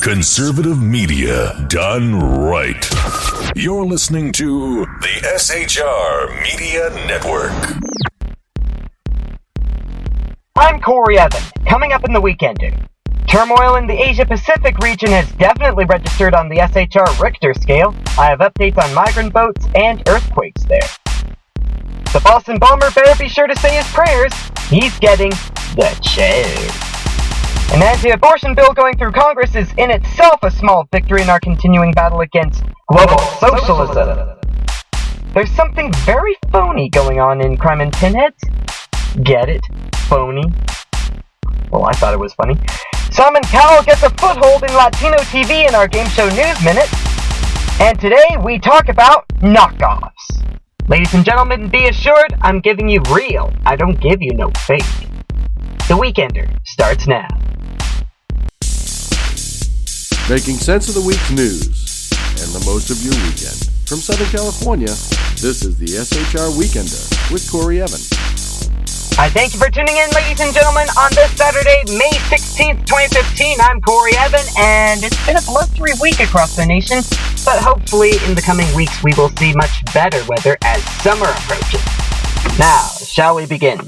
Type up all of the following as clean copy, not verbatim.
Conservative media done right. You're listening to the SHR Media Network. I'm Corey Evan. Coming up in the Weekender. Turmoil in the Asia-Pacific region has definitely registered on the SHR Richter scale. I have updates on migrant boats and earthquakes there. The Boston bomber better be sure to say his prayers. He's getting the chair. An anti-abortion bill going through Congress is in itself a small victory in our continuing battle against global socialism. There's something very phony going on in Crime and Pinheads. Get it? Phony? Well, I thought it was funny. Simon Cowell gets a foothold in Latino TV in our Game Show News Minute. And today we talk about knockoffs. Ladies and gentlemen, be assured I'm giving you real. I don't give you no fake. The Weekender starts now. Making sense of the week's news and the most of your weekend. From Southern California, this is the SHR Weekender with Corey Evan. I thank you for tuning in, ladies and gentlemen, on this Saturday, May 16th, 2015. I'm Corey Evan, and it's been a blustery week across the nation, but hopefully in the coming weeks we will see much better weather as summer approaches. Now, shall we begin?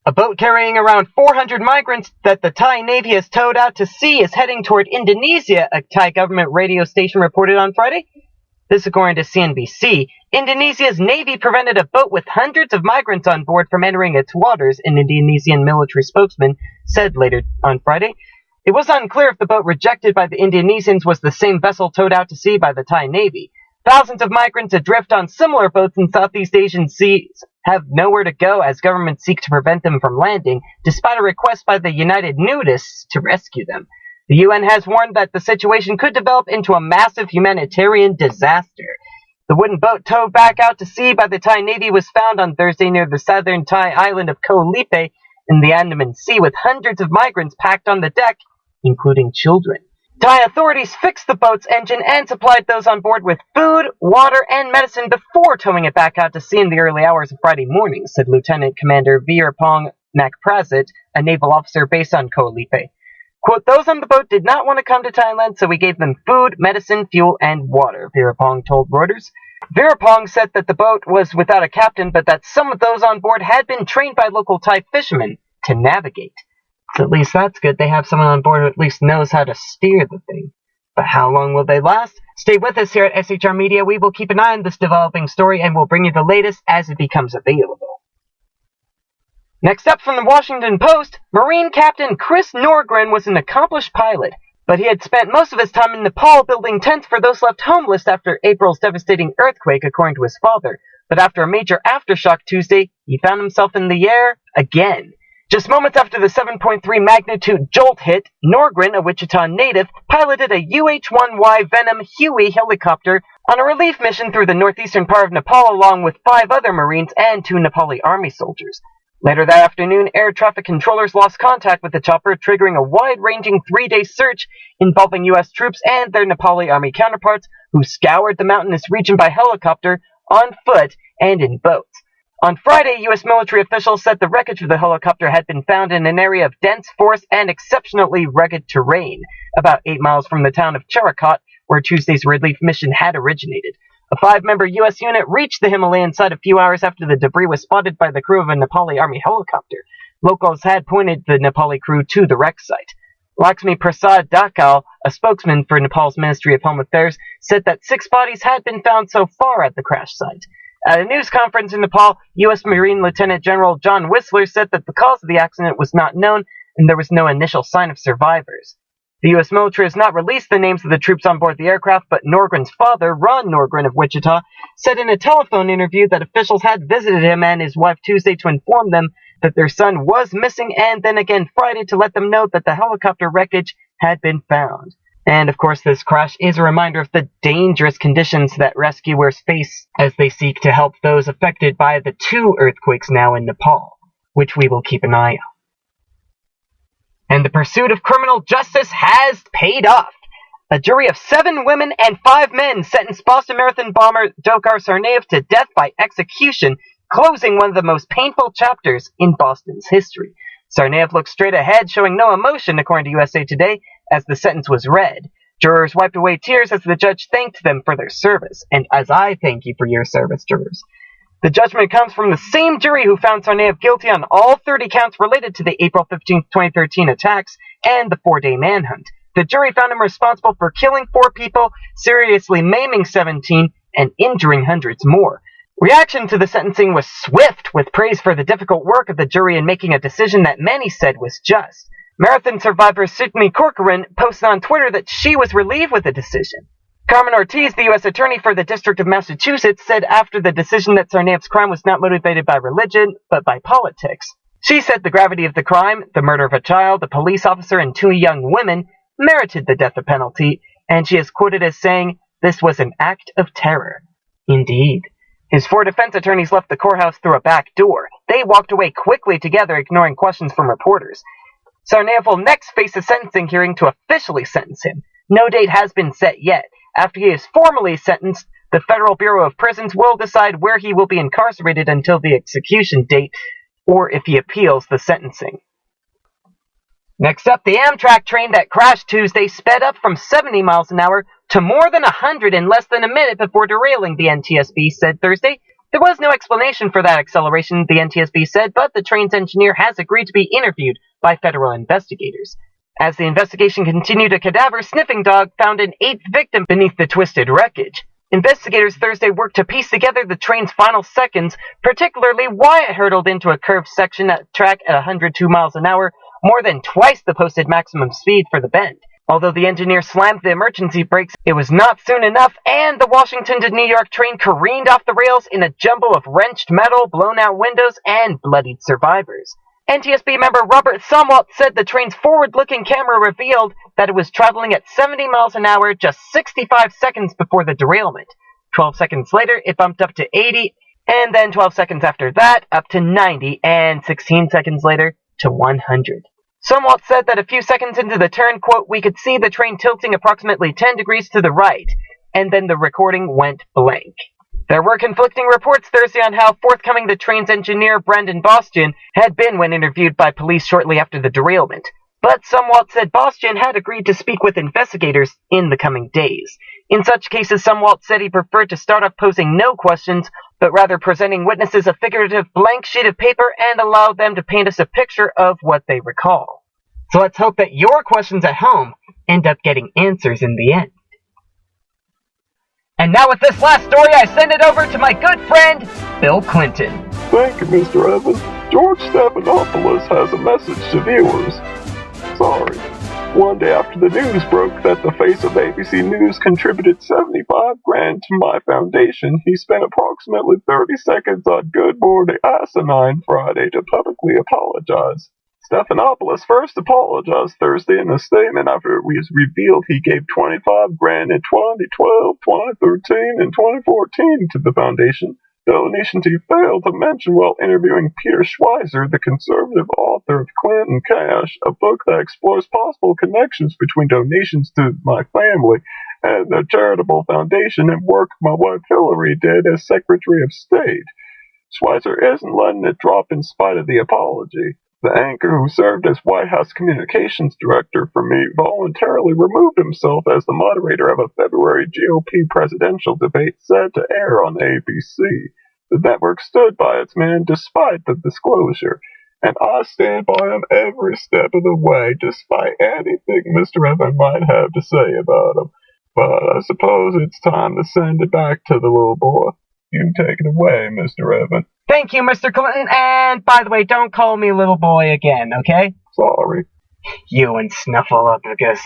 A boat carrying around 400 migrants that the Thai Navy has towed out to sea is heading toward Indonesia, a Thai government radio station reported on Friday. This according to CNBC. Indonesia's Navy prevented a boat with hundreds of migrants on board from entering its waters, an Indonesian military spokesman said later on Friday. It was unclear if the boat rejected by the Indonesians was the same vessel towed out to sea by the Thai Navy. Thousands of migrants adrift on similar boats in Southeast Asian seas have nowhere to go as governments seek to prevent them from landing, despite a request by the United Nudists to rescue them. The UN has warned that the situation could develop into a massive humanitarian disaster. The wooden boat towed back out to sea by the Thai Navy was found on Thursday near the southern Thai island of Koh Lipe in the Andaman Sea with hundreds of migrants packed on the deck, including children. Thai authorities fixed the boat's engine and supplied those on board with food, water, and medicine before towing it back out to sea in the early hours of Friday morning, said Lieutenant Commander Veerapong Nakprasit, a naval officer based on Koh Lipe. Quote, those on the boat did not want to come to Thailand, so we gave them food, medicine, fuel, and water, Veerapong told Reuters. Veerapong said that the boat was without a captain, but that some of those on board had been trained by local Thai fishermen to navigate. So at least that's good. They have someone on board who at least knows how to steer the thing. But how long will they last? Stay with us here at SHR Media. We will keep an eye on this developing story, and we'll bring you the latest as it becomes available. Next up from the Washington Post, Marine Captain Chris Norgren was an accomplished pilot, but he had spent most of his time in Nepal building tents for those left homeless after April's devastating earthquake, according to his father. But after a major aftershock Tuesday, he found himself in the air again. Just moments after the 7.3 magnitude jolt hit, Norgren, a Wichita native, piloted a UH-1Y Venom Huey helicopter on a relief mission through the northeastern part of Nepal along with 5 other Marines and 2 Nepali Army soldiers. Later that afternoon, air traffic controllers lost contact with the chopper, triggering a wide-ranging 3-day search involving U.S. troops and their Nepali Army counterparts who scoured the mountainous region by helicopter, on foot, and in boats. On Friday, U.S. military officials said the wreckage of the helicopter had been found in an area of dense forest and exceptionally rugged terrain, about 8 miles from the town of Charakat, where Tuesday's relief mission had originated. A 5-member U.S. unit reached the Himalayan site a few hours after the debris was spotted by the crew of a Nepali Army helicopter. Locals had pointed the Nepali crew to the wreck site. Lakshmi Prasad Dakal, a spokesman for Nepal's Ministry of Home Affairs, said that 6 bodies had been found so far at the crash site. At a news conference in Nepal, U.S. Marine Lieutenant General John Whistler said that the cause of the accident was not known and there was no initial sign of survivors. The U.S. military has not released the names of the troops on board the aircraft, but Norgren's father, Ron Norgren of Wichita, said in a telephone interview that officials had visited him and his wife Tuesday to inform them that their son was missing, and then again Friday to let them know that the helicopter wreckage had been found. And of course, this crash is a reminder of the dangerous conditions that rescuers face as they seek to help those affected by the 2 earthquakes now in Nepal, which we will keep an eye on. And the pursuit of criminal justice has paid off. A jury of 7 women and 5 men sentenced Boston Marathon bomber Dzhokhar Tsarnaev to death by execution, closing one of the most painful chapters in Boston's history. Tsarnaev looked straight ahead, showing no emotion, according to USA Today, as the sentence was read. Jurors wiped away tears as the judge thanked them for their service, and as I thank you for your service, jurors. The judgment comes from the same jury who found Tsarnaev guilty on all 30 counts related to the April 15, 2013 attacks and the 4-day manhunt. The jury found him responsible for killing 4 people, seriously maiming 17, and injuring hundreds more. Reaction to the sentencing was swift, with praise for the difficult work of the jury in making a decision that many said was just. Marathon survivor Sydney Corcoran posted on Twitter that she was relieved with the decision. Carmen Ortiz, the U.S. Attorney for the District of Massachusetts, said after the decision that Tsarnaev's crime was not motivated by religion, but by politics. She said the gravity of the crime, the murder of a child, a police officer, and 2 young women, merited the death penalty, and she is quoted as saying, "This was an act of terror." Indeed. His 4 defense attorneys left the courthouse through a back door. They walked away quickly together, ignoring questions from reporters. Tsarnaev will next face a sentencing hearing to officially sentence him. No date has been set yet. After he is formally sentenced, the Federal Bureau of Prisons will decide where he will be incarcerated until the execution date, or if he appeals the sentencing. Next up, the Amtrak train that crashed Tuesday sped up from 70 miles an hour to more than 100 in less than a minute before derailing, the NTSB said Thursday. There was no explanation for that acceleration, the NTSB said, but the train's engineer has agreed to be interviewed by federal investigators. As the investigation continued, a cadaver sniffing dog found an 8th victim beneath the twisted wreckage. Investigators Thursday worked to piece together the train's final seconds, particularly why it hurtled into a curved section of track at 102 miles an hour, more than twice the posted maximum speed for the bend. Although the engineer slammed the emergency brakes, it was not soon enough, and the Washington to New York train careened off the rails in a jumble of wrenched metal, blown-out windows, and bloodied survivors. NTSB member Robert Somwalt said the train's forward-looking camera revealed that it was traveling at 70 miles an hour just 65 seconds before the derailment. 12 seconds later, it bumped up to 80, and then 12 seconds after that, up to 90, and 16 seconds later, to 100. Somwalt said that a few seconds into the turn, quote, "We could see the train tilting approximately 10 degrees to the right," and then the recording went blank. There were conflicting reports Thursday on how forthcoming the train's engineer, Brandon Bastian, had been when interviewed by police shortly after the derailment. But Somwalt said Bastian had agreed to speak with investigators in the coming days. In such cases, Somwalt said he preferred to start off posing no questions, but rather presenting witnesses a figurative blank sheet of paper and allow them to paint us a picture of what they recall. So let's hope that your questions at home end up getting answers in the end. And now with this last story, I send it over to my good friend, Bill Clinton. Thank you, Mr. Evans. George Stephanopoulos has a message to viewers. Sorry. One day after the news broke that the face of ABC News contributed $75,000 to my foundation, he spent approximately 30 seconds on Good Morning Asinine Friday to publicly apologize. Stephanopoulos first apologized Thursday in a statement after it was revealed he gave $25,000 in 2012, 2013, and 2014 to the foundation, donations he failed to mention while interviewing Peter Schweizer, the conservative author of Clinton Cash, a book that explores possible connections between donations to my family and the charitable foundation and work my wife Hillary did as Secretary of State. Schweizer isn't letting it drop in spite of the apology. The anchor who served as White House communications director for me voluntarily removed himself as the moderator of a February GOP presidential debate set to air on ABC. The network stood by its man despite the disclosure, and I stand by him every step of the way despite anything Mr. Evans might have to say about him. But I suppose it's time to send it back to the little boy. You take it away, Mr. Evans. Thank you, Mr. Clinton, and by the way, don't call me little boy again, okay? Sorry. You and Snuffleupagus.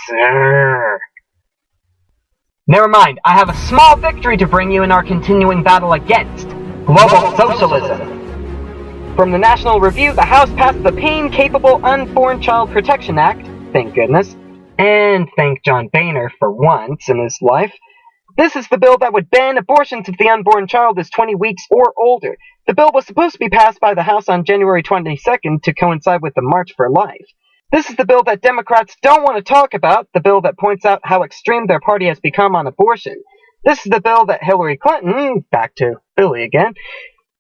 Never mind, I have a small victory to bring you in our continuing battle against global socialism. From the National Review, the House passed the Pain-Capable Unborn Child Protection Act, thank goodness, and thank John Boehner for once in his life. This is the bill that would ban abortions if the unborn child is 20 weeks or older. The bill was supposed to be passed by the House on January 22nd to coincide with the March for Life. This is the bill that Democrats don't want to talk about, the bill that points out how extreme their party has become on abortion. This is the bill that Hillary Clinton, back to Billy again,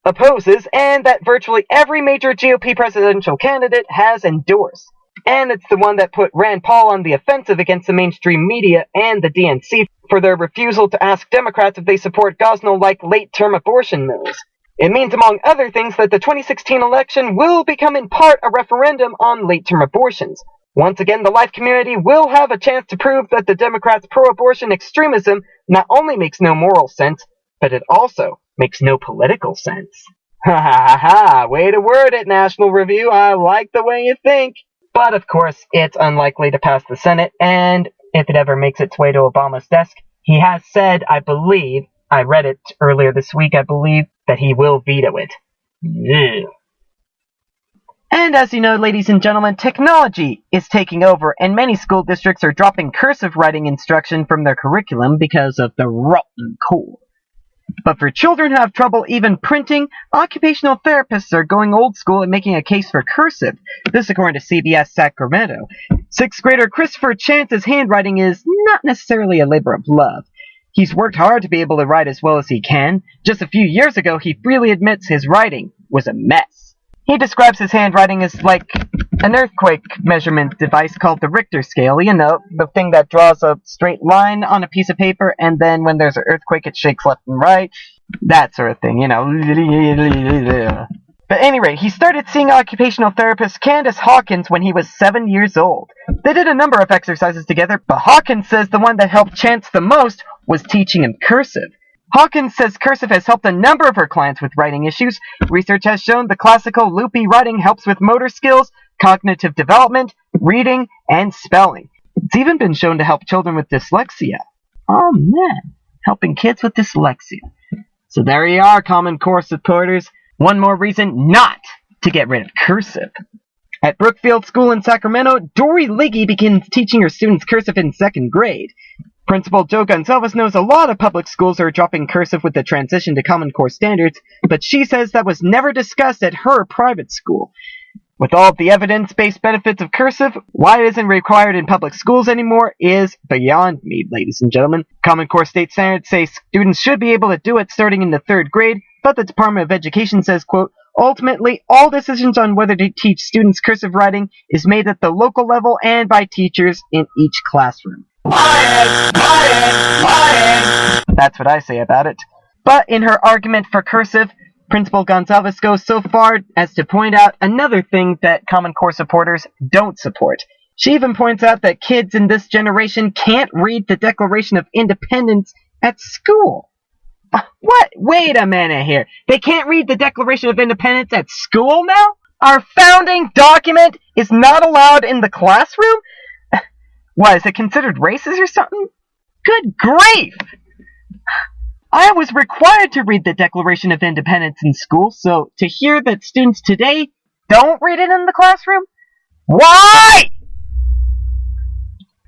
opposes, and that virtually every major GOP presidential candidate has endorsed. and it's the one that put Rand Paul on the offensive against the mainstream media and the DNC for their refusal to ask Democrats if they support Gosnell-like late-term abortion moves. It means, among other things, that the 2016 election will become in part a referendum on late-term abortions. Once again, the life community will have a chance to prove that the Democrats' pro-abortion extremism not only makes no moral sense, but it also makes no political sense. Ha ha ha ha, way to word it, National Review, I like the way you think. But of course, it's unlikely to pass the Senate, and if it ever makes its way to Obama's desk, he has said, I believe, I read it earlier this week, I believe, that he will veto it. Yeah. And as you know, ladies and gentlemen, technology is taking over, and many school districts are dropping cursive writing instruction from their curriculum because of the rotten core. But for children who have trouble even printing, occupational therapists are going old school and making a case for cursive. This according to CBS Sacramento. 6th grader Christopher Chance's handwriting is not necessarily a labor of love. He's worked hard to be able to write as well as he can. Just a few years ago, he freely admits his writing was a mess. He describes his handwriting as like an earthquake measurement device called the Richter scale. You know, the thing that draws a straight line on a piece of paper, and then when there's an earthquake, it shakes left and right. That sort of thing, you know. But at any rate, he started seeing occupational therapist Candace Hawkins when he was 7 years old. They did a number of exercises together, but Hawkins says the one that helped Chance the most was teaching him cursive. Hawkins says cursive has helped a number of her clients with writing issues. Research has shown the classical loopy writing helps with motor skills, cognitive development, reading, and spelling. It's even been shown to help children with dyslexia. Oh man, helping kids with dyslexia. So there you are, Common Core supporters. One more reason not to get rid of cursive. At Brookfield School in Sacramento, Dory Liggy begins teaching her students cursive in 2nd grade. Principal Joe Gonzalez knows a lot of public schools are dropping cursive with the transition to Common Core standards, but she says that was never discussed at her private school. With all of the evidence-based benefits of cursive, why it isn't required in public schools anymore is beyond me, ladies and gentlemen. Common Core state standards say students should be able to do it starting in the 3rd grade, but the Department of Education says, quote, ultimately, all decisions on whether to teach students cursive writing is made at the local level and by teachers in each classroom. That's what I say about it. But in her argument for cursive, Principal Gonzalez goes so far as to point out another thing that Common Core supporters don't support. She even points out that kids in this generation can't read the Declaration of Independence at school. What? Wait a minute here. They can't read the Declaration of Independence at school now? Our founding document is not allowed in the classroom? What, is it considered racist or something? Good grief! I was required to read the Declaration of Independence in school, so to hear that students today don't read it in the classroom? Why?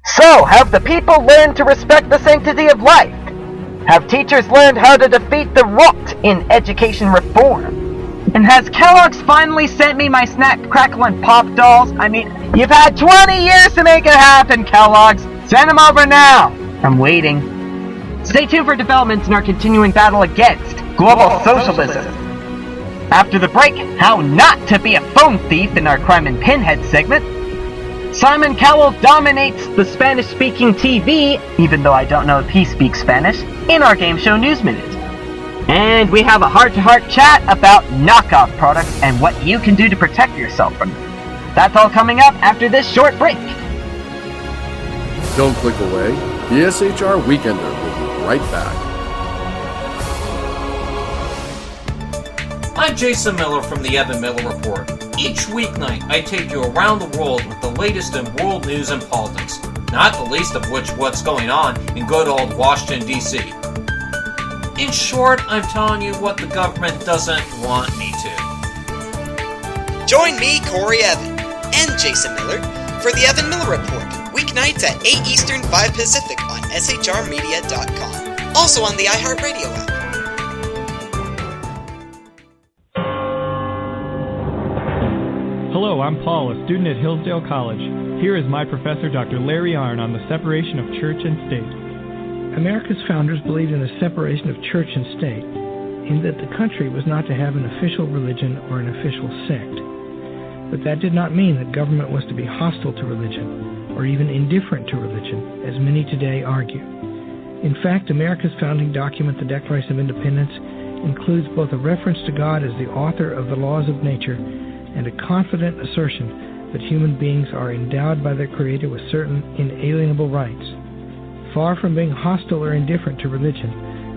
So, have the people learned to respect the sanctity of life? Have teachers learned how to defeat the rot in education reform? And has Kellogg's finally sent me my Snack, Crackle, and Pop dolls? I mean, you've had 20 years to make it happen, Kellogg's! Send them over now! I'm waiting. Stay tuned for developments in our continuing battle against global socialism. After the break, how not to be a phone thief in our Crime and Pinhead segment. Simon Cowell dominates the Spanish-speaking TV, even though I don't know if he speaks Spanish, in our game show News Minute. And we have a heart-to-heart chat about knockoff products and what you can do to protect yourself from them. That's all coming up after this short break. Don't click away. The SHR Weekender will be right back. I'm Jason Miller from the Evan Miller Report. Each weeknight, I take you around the world with the latest in world news and politics, not the least of which what's going on in good old Washington, D.C. In short, I'm telling you what the government doesn't want me to. Join me, Corey Evan, and Jason Miller for the Evan Miller Report, weeknights at 8 Eastern, 5 Pacific on shrmedia.com. Also on the iHeartRadio app. Hello, I'm Paul, a student at Hillsdale College. Here is my professor, Dr. Larry Arnn, on the separation of church and state. America's founders believed in the separation of church and state, in that the country was not to have an official religion or an official sect. But that did not mean that government was to be hostile to religion, or even indifferent to religion, as many today argue. In fact, America's founding document, the Declaration of Independence, includes both a reference to God as the author of the laws of nature and a confident assertion that human beings are endowed by their Creator with certain inalienable rights. Far from being hostile or indifferent to religion,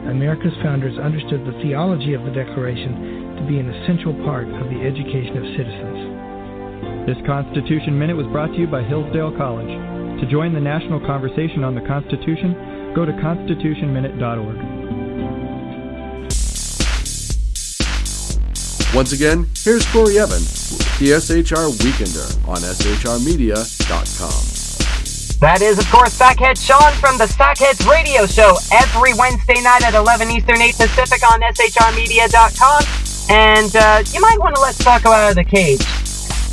America's founders understood the theology of the Declaration to be an essential part of the education of citizens. This Constitution Minute was brought to you by Hillsdale College. To join the national conversation on the Constitution, go to constitutionminute.org. Once again, here's Corey Evan with the SHR Weekender on shrmedia.com. That is, of course, Sackhead Sean from the Sackheads Radio Show every Wednesday night at 11 Eastern, 8 Pacific on shrmedia.com. And you might want to let Sacco out of the cage.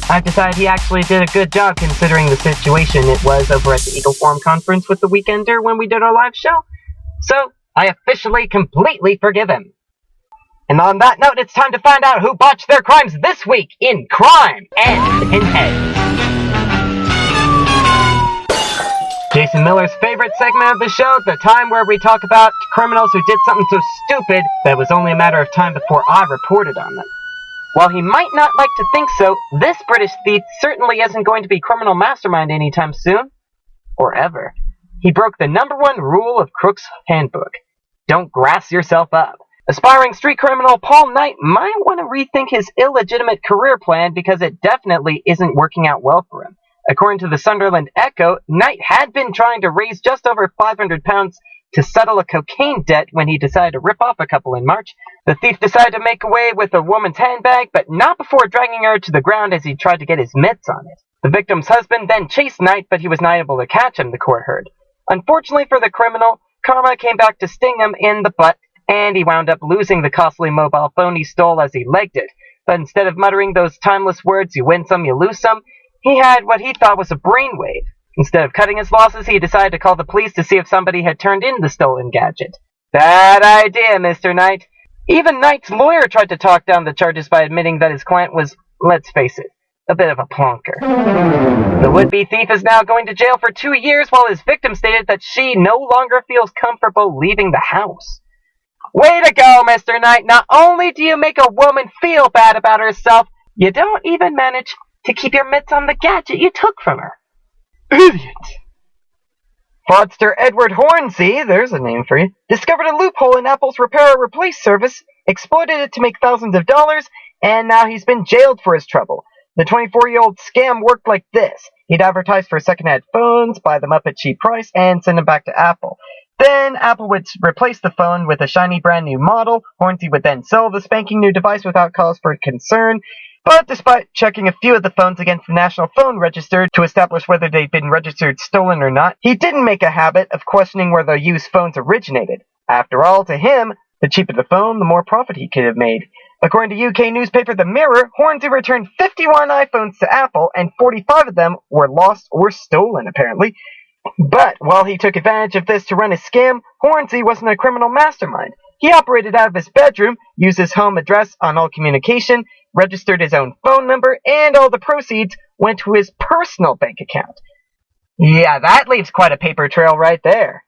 I've decided he actually did a good job considering the situation it was over at the Eagle Forum Conference with the Weekender when we did our live show. So, I officially completely forgive him. And on that note, it's time to find out who botched their crimes this week in Crime and Pinheads. Jason Miller's favorite segment of the show, the time where we talk about criminals who did something so stupid that it was only a matter of time before I reported on them. While he might not like to think so, this British thief certainly isn't going to be criminal mastermind anytime soon. Or ever. He broke the #1 rule of Crook's Handbook. Don't grass yourself up. Aspiring street criminal Paul Knight might want to rethink his illegitimate career plan because it definitely isn't working out well for him. According to the Sunderland Echo, Knight had been trying to raise just over £500 to settle a cocaine debt when he decided to rip off a couple in March. The thief decided to make away with a woman's handbag, but not before dragging her to the ground as he tried to get his mitts on it. The victim's husband then chased Knight, but he was not able to catch him, the court heard. Unfortunately for the criminal, karma came back to sting him in the butt, and he wound up losing the costly mobile phone he stole as he legged it. But instead of muttering those timeless words, you win some, you lose some, he had what he thought was a brainwave. Instead of cutting his losses, he decided to call the police to see if somebody had turned in the stolen gadget. Bad idea, Mr. Knight. Even Knight's lawyer tried to talk down the charges by admitting that his client was, let's face it, a bit of a plonker. The would-be thief is now going to jail for 2 years while his victim stated that she no longer feels comfortable leaving the house. Way to go, Mr. Knight. Not only do you make a woman feel bad about herself, you don't even manage to keep your mitts on the gadget you took from her. Idiot! Fraudster Edward Hornsey, there's a name for you, discovered a loophole in Apple's repair-or-replace service, exploited it to make thousands of dollars, and now he's been jailed for his trouble. The 24-year-old scam worked like this. He'd advertise for second-hand phones, buy them up at cheap price, and send them back to Apple. Then Apple would replace the phone with a shiny brand new model. Hornsey would then sell the spanking new device without cause for concern. But despite checking a few of the phones against the National Phone Register to establish whether they'd been registered stolen or not, he didn't make a habit of questioning where the used phones originated. After all, to him, the cheaper the phone, the more profit he could have made. According to UK newspaper The Mirror, Hornsey returned 51 iPhones to Apple, and 45 of them were lost or stolen, apparently. But while he took advantage of this to run his scam, Hornsey wasn't a criminal mastermind. He operated out of his bedroom, used his home address on all communication, registered his own phone number, and all the proceeds went to his personal bank account. Yeah, that leaves quite a paper trail right there.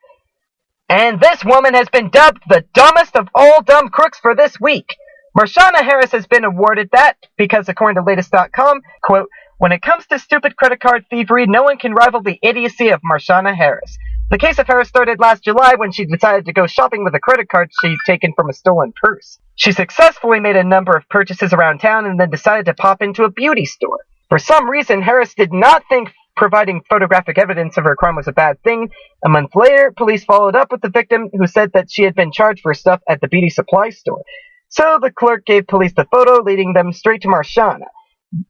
And this woman has been dubbed the dumbest of all dumb crooks for this week. Marshana Harris has been awarded that because, according to latest.com, quote, when it comes to stupid credit card thievery, no one can rival the idiocy of Marshana Harris. The case of Harris started last July when she decided to go shopping with a credit card she'd taken from a stolen purse. She successfully made a number of purchases around town and then decided to pop into a beauty store. For some reason, Harris did not think providing photographic evidence of her crime was a bad thing. A month later, police followed up with the victim, who said that she had been charged for stuff at the beauty supply store. So the clerk gave police the photo, leading them straight to Marshana.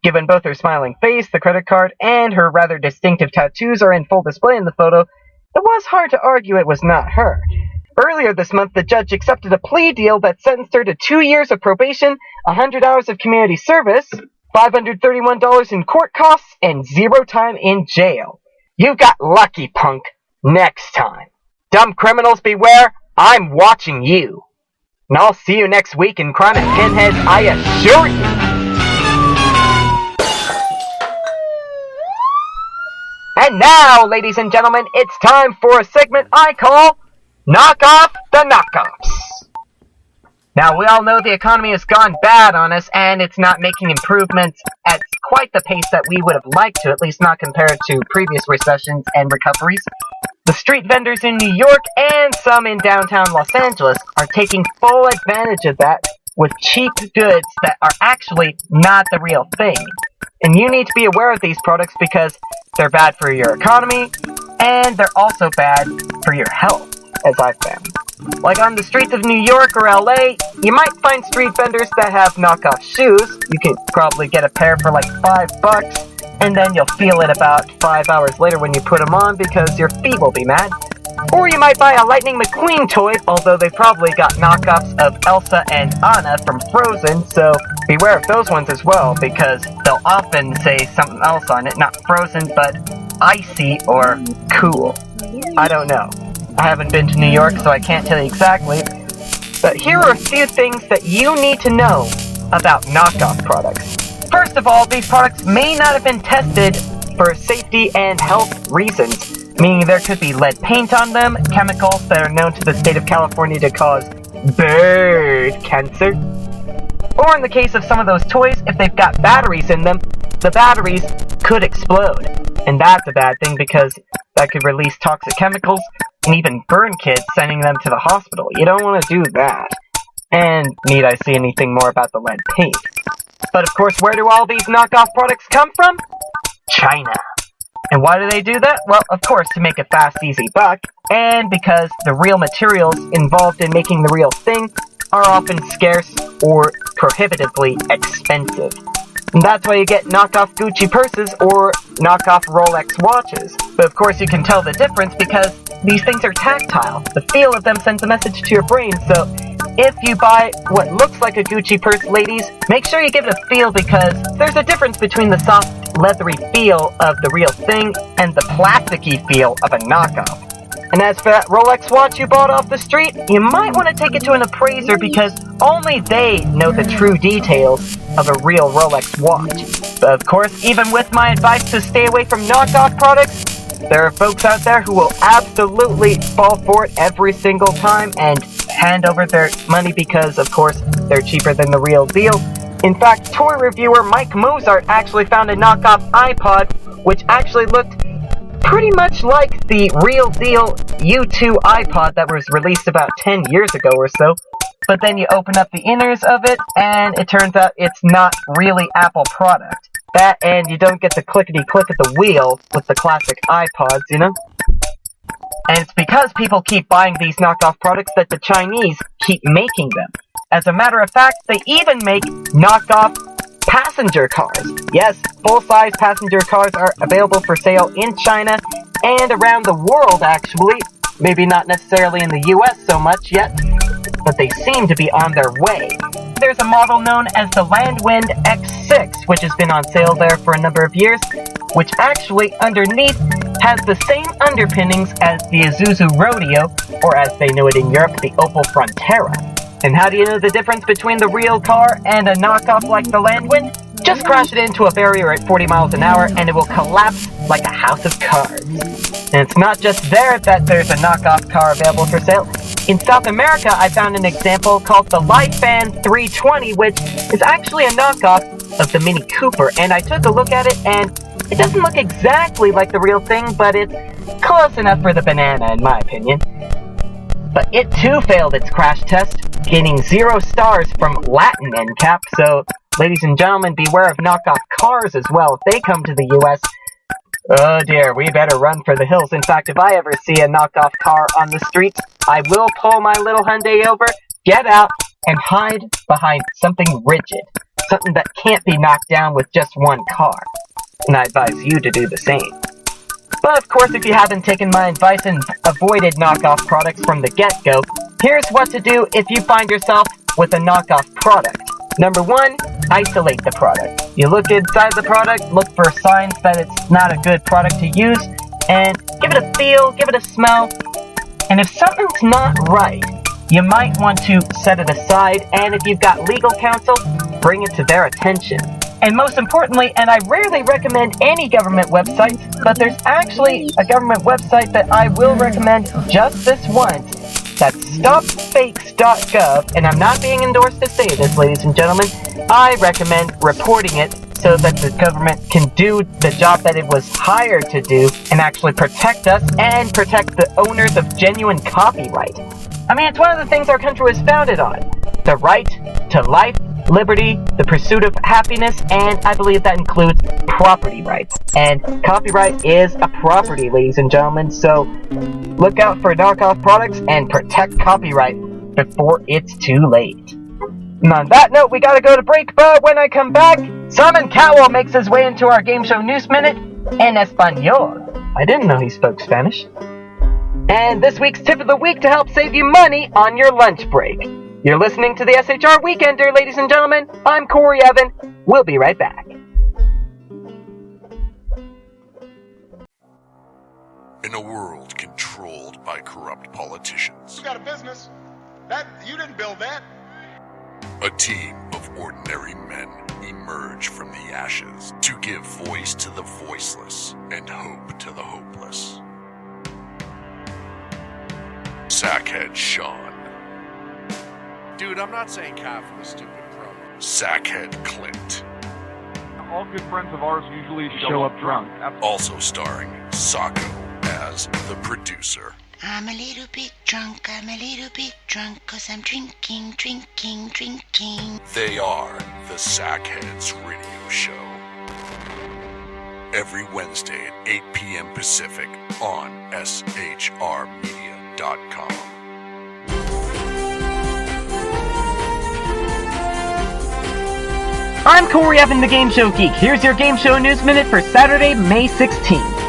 Given both her smiling face, the credit card, and her rather distinctive tattoos are in full display in the photo, it was hard to argue it was not her. Earlier this month, the judge accepted a plea deal that sentenced her to 2 years of probation, 100 hours of community service, $531 in court costs, and 0 time in jail. You got lucky, punk. Next time. Dumb criminals beware, I'm watching you. And I'll see you next week in Crime and Pinheads, I assure you. And now, ladies and gentlemen, it's time for a segment I call Knock Off the Knockoffs. Now, we all know the economy has gone bad on us, and it's not making improvements at quite the pace that we would have liked to, at least not compared to previous recessions and recoveries. The street vendors in New York and some in downtown Los Angeles are taking full advantage of that with cheap goods that are actually not the real thing. And you need to be aware of these products because they're bad for your economy, and they're also bad for your health, as I've found. Like on the streets of New York or LA, you might find street vendors that have knockoff shoes. You could probably get a pair for like $5, and then you'll feel it about 5 hours later when you put them on because your feet will be mad. Or you might buy a Lightning McQueen toy, although they probably got knockoffs of Elsa and Anna from Frozen, so beware of those ones as well, because they'll often say something else on it, not Frozen, but icy or cool. I don't know. I haven't been to New York, so I can't tell you exactly, but here are a few things that you need to know about knockoff products. First of all, these products may not have been tested for safety and health reasons, meaning there could be lead paint on them, chemicals that are known to the state of California to cause bird cancer. Or in the case of some of those toys, if they've got batteries in them, the batteries could explode. And that's a bad thing because that could release toxic chemicals and even burn kids, sending them to the hospital. You don't want to do that. And need I say anything more about the lead paint? But of course, where do all these knockoff products come from? China. And why do they do that? Well, of course, to make a fast, easy buck, and because the real materials involved in making the real thing are often scarce or prohibitively expensive. And that's why you get knockoff Gucci purses or knockoff Rolex watches. But of course, you can tell the difference because these things are tactile. The feel of them sends a message to your brain, so if you buy what looks like a Gucci purse, ladies, make sure you give it a feel because there's a difference between the soft, leathery feel of the real thing and the plasticky feel of a knockoff. And as for that Rolex watch you bought off the street, you might want to take it to an appraiser because only they know the true details of a real Rolex watch. But of course, even with my advice to stay away from knockoff products, there are folks out there who will absolutely fall for it every single time and hand over their money because, of course, they're cheaper than the real deal. In fact, toy reviewer Mike Mozart actually found a knockoff iPod which actually looked pretty much like the real deal U2 iPod that was released about 10 years ago or so. But then you open up the inners of it and it turns out it's not really Apple product. That and you don't get the clickety-click of the wheel with the classic iPods, you know? And it's because people keep buying these knockoff products that the Chinese keep making them. As a matter of fact, they even make knockoff passenger cars. Yes, full-size passenger cars are available for sale in China and around the world, actually. Maybe not necessarily in the US so much yet, but they seem to be on their way. There's a model known as the Landwind X6, which has been on sale there for a number of years, which actually underneath has the same underpinnings as the Isuzu Rodeo, or as they know it in Europe, the Opel Frontera. And how do you know the difference between the real car and a knockoff like the Landwind? Just crash it into a barrier at 40 miles an hour and it will collapse like a house of cards. And it's not just there that there's a knockoff car available for sale. In South America, I found an example called the Lifan 320, which is actually a knockoff of the Mini Cooper. And I took a look at it, and it doesn't look exactly like the real thing, but it's close enough for the banana, in my opinion. But it too failed its crash test, gaining 0 stars from Latin NCAP. So, ladies and gentlemen, beware of knockoff cars as well if they come to the US. Oh dear, we better run for the hills. In fact, if I ever see a knockoff car on the streets, I will pull my little Hyundai over, get out, and hide behind something rigid. Something that can't be knocked down with just one car. And I advise you to do the same. But of course, if you haven't taken my advice and avoided knockoff products from the get-go, here's what to do if you find yourself with a knockoff product. Number 1, isolate the product. You look inside the product, look for signs that it's not a good product to use, and give it a feel, give it a smell. And if something's not right, you might want to set it aside, and if you've got legal counsel, bring it to their attention. And most importantly, and I rarely recommend any government websites, but there's actually a government website that I will recommend just this once. That's stopfakes.gov, and I'm not being endorsed to say this, ladies and gentlemen. I recommend reporting it so that the government can do the job that it was hired to do and actually protect us and protect the owners of genuine copyright. I mean, it's one of the things our country was founded on. The right to life, liberty, the pursuit of happiness, and I believe that includes property rights. And copyright is a property, ladies and gentlemen, so look out for knockoff products and protect copyright before it's too late. And on that note, we gotta go to break, but when I come back, Simon Cowell makes his way into our game show News Minute en Espanol. I didn't know he spoke Spanish. And this week's tip of the week to help save you money on your lunch break. You're listening to the SHR Weekender, ladies and gentlemen. I'm Corey Evan. We'll be right back. In a world controlled by corrupt politicians, You got a business. That you didn't build that. a team of ordinary men emerge from the ashes to give voice to the voiceless and hope to the hopeless. Sackhead Sean. Dude, I'm not saying cow for the stupid promo. Sackhead Clint. All good friends of ours usually show up drunk. Also starring Sacco as the producer. I'm a little bit drunk, 'cause I'm drinking. They are the Sackheads Radio Show. Every Wednesday at 8 p.m. Pacific on SHRmedia.com. I'm Corey Evan, the Game Show Geek. Here's your Game Show News Minute for Saturday, May 16th.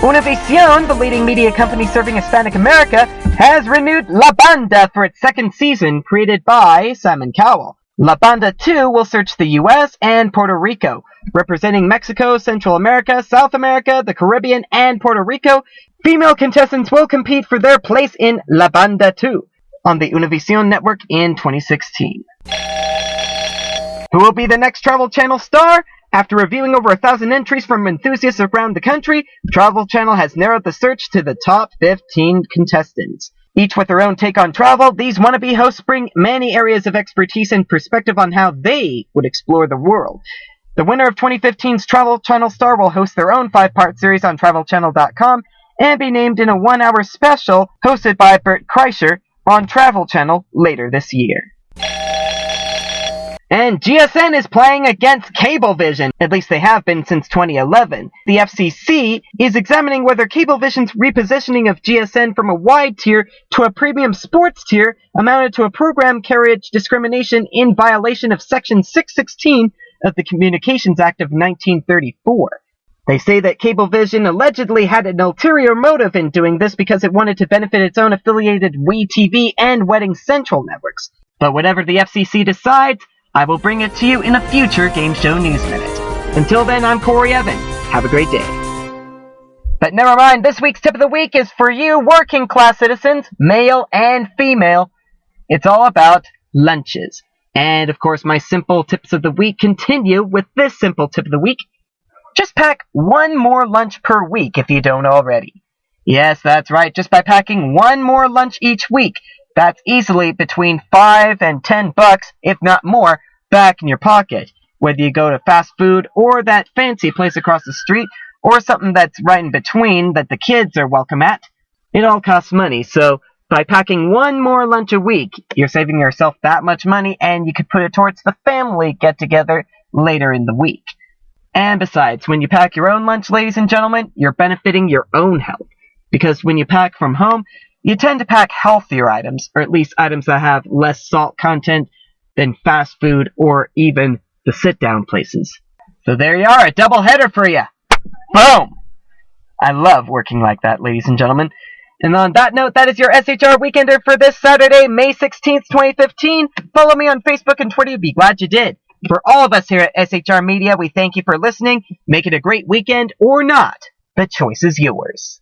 Univision, the leading media company serving Hispanic America, has renewed La Banda for its second season, created by Simon Cowell. La Banda 2 will search the U.S. and Puerto Rico. Representing Mexico, Central America, South America, the Caribbean, and Puerto Rico, female contestants will compete for their place in La Banda 2 on the Univision network in 2016. Who will be the next Travel Channel star? After reviewing over 1,000 entries from enthusiasts around the country, Travel Channel has narrowed the search to the top 15 contestants. Each with their own take on travel, these wannabe hosts bring many areas of expertise and perspective on how they would explore the world. The winner of 2015's Travel Channel star will host their own 5-part series on TravelChannel.com and be named in a 1-hour special hosted by Bert Kreischer on Travel Channel later this year. And GSN is playing against Cablevision. At least they have been since 2011. The FCC is examining whether Cablevision's repositioning of GSN from a wide tier to a premium sports tier amounted to a program carriage discrimination in violation of Section 616 of the Communications Act of 1934. They say that Cablevision allegedly had an ulterior motive in doing this because it wanted to benefit its own affiliated WeTV and Wedding Central networks. But whatever the FCC decides, I will bring it to you in a future Game Show News Minute. Until then, I'm Corey Evan. Have a great day. But never mind, this week's tip of the week is for you working class citizens, male and female. It's all about lunches. And of course, my simple tips of the week continue with this simple tip of the week. Just pack one more lunch per week if you don't already. Yes, that's right, just by packing one more lunch each week. That's easily between $5 and $10, if not more, back in your pocket. Whether you go to fast food or that fancy place across the street, or something that's right in between that the kids are welcome at, it all costs money. So by packing one more lunch a week, you're saving yourself that much money, and you could put it towards the family get-together later in the week. And besides, when you pack your own lunch, ladies and gentlemen, you're benefiting your own health. Because when you pack from home, you tend to pack healthier items, or at least items that have less salt content than fast food or even the sit-down places. So there you are, a double header for you. Boom! I love working like that, ladies and gentlemen. And on that note, that is your SHR Weekender for this Saturday, May 16th, 2015. Follow me on Facebook and Twitter. You'd be glad you did. For all of us here at SHR Media, we thank you for listening. Make it a great weekend or not. The choice is yours.